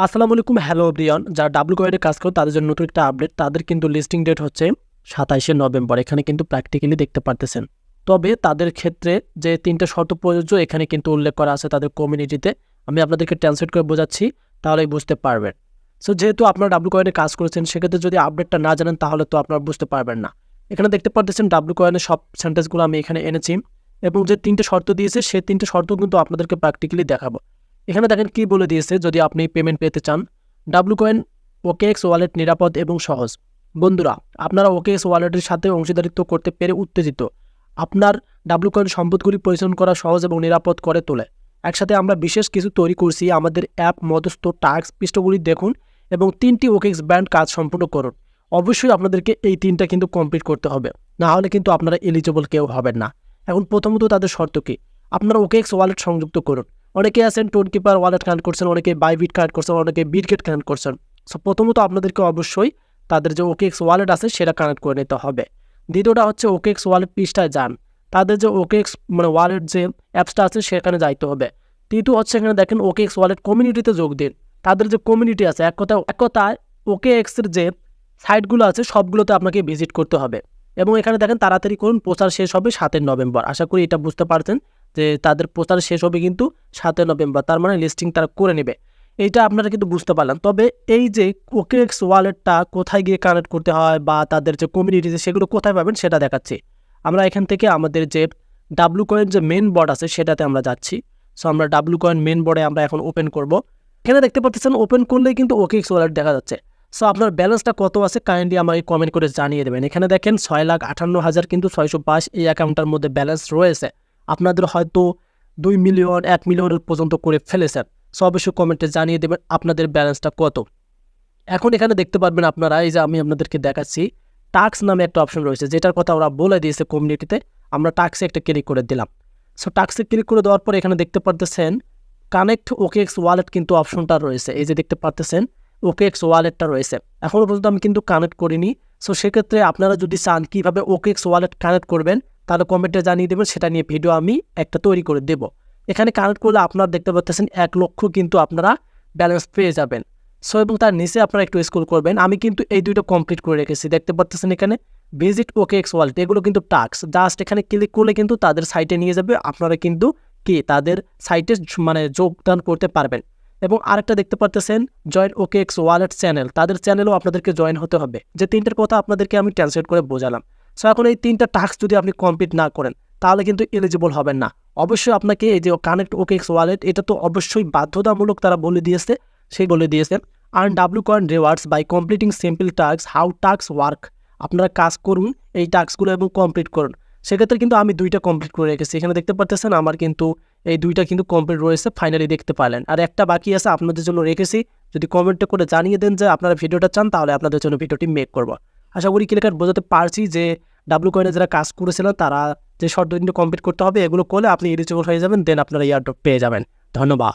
আসসালামু আলাইকুম, hello Brian. যারা ডাব্লু কয়েনে কাজ করে তাদের জন্য নতুন একটা আপডেট। তাদের কিন্তু লিস্টিং ডেট হচ্ছে 27শে নভেম্বর। এখানে কিন্তু প্র্যাকটিক্যালি দেখতে পারতেছেন। তবে তাদের ক্ষেত্রে যে 3টা শর্ত প্রযোজ্য এখানে কিন্তু উল্লেখ করা আছে তাদের কমিউনিটিতে। আমি আপনাদেরকে ট্রান্সলেট করে বোঝাচ্ছি, তাহলেই বুঝতে পারবেন। সো যেহেতু আপনারা ডাব্লু কয়েনে কাজ করেছেন, সেক্ষেত্রে যদি আপডেটটা না জানেন তাহলে তো আপনারা বুঝতে পারবেন না। এখানে দেখতে পারতেছেন ডাব্লু কয়েনের সব সেন্টেন্সগুলো আমি এখানে এনেছি, এবং যে 3টে শর্ত দিয়েছে সেই 3টে শর্ত কিন্তু আপনাদেরকে প্র্যাকটিক্যালি দেখাবো। এখানে দেখেন কি বলে দিয়েছে, যদি আপনি পেমেন্ট পেতে চান। ডাব্লু কয়েন ওকেএক্স ওয়ালেট নিরাপদ এবং সহজ। বন্ধুরা, আপনারা ওকেএক্স ওয়ালেটের সাথে অংশীদারিত্ব করতে পেরে উত্তেজিত। আপনার ডাব্লু কয়েন সম্পদগুলি পরিচালনা করা সহজ এবং নিরাপদ করে তোলে। একসাথে আমরা বিশেষ কিছু তৈরি করছি। আমাদের অ্যাপ মধ্যস্থ টাস্ক পৃষ্ঠগুলি দেখুন এবং 3টি ওকেএক্স ব্যান্ড কাজ সম্পূর্ণ করুন। অবশ্যই আপনাদেরকে এই 3টা কিন্তু কমপ্লিট করতে হবে, না হলে কিন্তু আপনারা এলিজিবল কেউ হবেন না। এখন প্রথমত তাদের শর্ত কি? আপনারা ওকেএক্স ওয়ালেট সংযুক্ত করুন। অনেকে আছেন টোন কিপার ওয়ালেট কানেক্ট করছেন, অনেকে বাইবিট কানেক্ট করছেন, অনেকে বিটগেট কানেক্ট করছেন। সো প্রথমত আপনাদেরকে অবশ্যই তাদের যে ওকেএক্স ওয়ালেট আছে সেটা কানেক্ট করে নিতে হবে। দ্বিতীয়টা হচ্ছে ওকেএক্স ওয়ালেট পৃষ্ঠায় যান। তাদের যে ওকেএক্স ওয়ালেট যে অ্যাপসটা আছে সেখানে যাইতে হবে। তৃতীয় হচ্ছে এখানে দেখেন ওকেএক্স ওয়ালেট কমিউনিটিতে যোগ দিন। তাদের যে কমিউনিটি আছে, এক কথায় ওকেএক্সের যে সাইটগুলো আছে সবগুলোতে আপনাকে ভিজিট করতে হবে। এবং এখানে দেখেন তাড়াতাড়ি করুন, প্রচার শেষ হবে 7 নভেম্বর। আশা করি এটা বুঝতে পারছেন যে তাদের প্রচার শেষ হবে কিন্তু 7 নভেম্বর, তার মানে লিস্টিং তারা করে নেবে। এইটা আপনারা কিন্তু বুঝতে পারলেন। তবে এই যে ওকেএক্স ওয়ালেটটা কোথায় গিয়ে কানেক্ট করতে হয় বা তাদের যে কমিউনিটি সেগুলো কোথায় পাবেন সেটা দেখাচ্ছি। আমরা এখান থেকে আমাদের যে ডাব্লু কয়েন যে মেন বোর্ড আছে সেটাতে আমরা যাচ্ছি। সো আমরা ডাব্লু কয়েন মেন বোর্ডে আমরা এখন ওপেন করব। এখানে দেখতে পাচ্ছেন ওপেন করলেই কিন্তু ওকেএক্স ওয়ালেট দেখা যাচ্ছে। সো আপনার ব্যালেন্সটা কত আছে কাইন্ডলি আমাকে কমেন্ট করে জানিয়ে দেবেন। এখানে দেখেন 6,58,000 কিন্তু 605 এই অ্যাকাউন্টের মধ্যে ব্যালেন্স রয়েছে। আপনাদের হয়তো 2 মিলিয়ন 1 মিলিয়ন পর্যন্ত করে ফেলেছেন। সো অবশ্যই কমেন্টে জানিয়ে দেবেন আপনাদের ব্যালেন্সটা কত। এখন এখানে দেখতে পারবেন আপনারা, এই যে আমি আপনাদেরকে দেখাচ্ছি, টাস্ক নামে একটা অপশন রয়েছে যেটার কথা ওরা বলে দিয়েছে কমিউনিটিতে। আমরা টাস্কে একটা ক্লিক করে দিলাম। সো টাস্কে ক্লিক করে দেওয়ার পর এখানে দেখতে পারতেছেন কানেক্ট ওকেএক্স ওয়ালেট কিন্তু অপশনটা রয়েছে। এই যে দেখতে পারতেছেন ওকেএক্স ওয়ালেটটা রয়েছে। এখনও পর্যন্ত আমি কিন্তু কানেক্ট করিনি। সো সেক্ষেত্রে আপনারা যদি চান কীভাবে ওকেএক্স ওয়ালেট কানেক্ট করবেন তাহলে কমেন্টে জানিয়ে দেবেন, সেটা নিয়ে ভিডিও আমি একটা তৈরি করে দেব। এখানে কানেক্ট করলে আপনারা দেখতে পাচ্ছেন 1 লক্ষ কিন্তু আপনারা ব্যালেন্স পেয়ে যাবেন। সো এবং তার নিচে আপনারা একটু স্ক্রল করবেন। আমি কিন্তু এই দুইটা কমপ্লিট করে রেখেছি, দেখতে পাচ্ছেন এখানে ভিজিট ওকেএক্স ওয়ালেট, এগুলো কিন্তু টাস্ক। জাস্ট এখানে ক্লিক করলে কিন্তু তাদের সাইটে নিয়ে যাবে। আপনারা কিন্তু তাদের সাইটে যোগদান করতে পারবেন। এবং আরেকটা দেখতে পাচ্ছেন জয়েন ওকেএক্স ওয়ালেট চ্যানেল, তাদের চ্যানেলও আপনাদেরকে জয়েন হতে হবে। যে 3টার কথা আপনাদেরকে আমি ট্রান্সলেট করে বোঝালাম। সো এখন এই 3টা টাস্ক যদি আপনি কমপ্লিট না করেন তাহলে কিন্তু এলিজিবল হবেন না। অবশ্যই আপনাকে এই যে কানেক্ট ওকেএক্স ওয়ালেট, এটা তো অবশ্যই বাধ্যতামূলক, তারা বলে দিয়েছে। বলে দিয়েছে earn W coins rewards by completing simple task, how task work. আপনারা কাজ করুন এই টাস্কগুলো এবং কমপ্লিট করুন। সেক্ষেত্রে কিন্তু আমি 2টা কমপ্লিট করে রেখেছি। এখানে দেখতে পাচ্ছেন আমার কিন্তু এই 2টা কিন্তু কমপ্লিট রয়েছে, ফাইনালি দেখতে পারলেন। আর একটা বাকি আছে আপনাদের জন্য রেখেছি। যদি কমেন্টে করে জানিয়ে দেন যে আপনারা ভিডিওটা চান তাহলে আপনাদের জন্য ভিডিওটি মেক করবো। আশা করি ক্লিয়ার বোঝাতে পারছি যে ডাব্লু কয়েনে যারা কাজ করেছিলেন তারা যে শর্ত কমপ্লিট করতে হবে, এগুলো করলে আপনি এলিজিবল হয়ে যাবেন, দেন আপনারা এয়ারড্রপ পেয়ে যাবেন। ধন্যবাদ।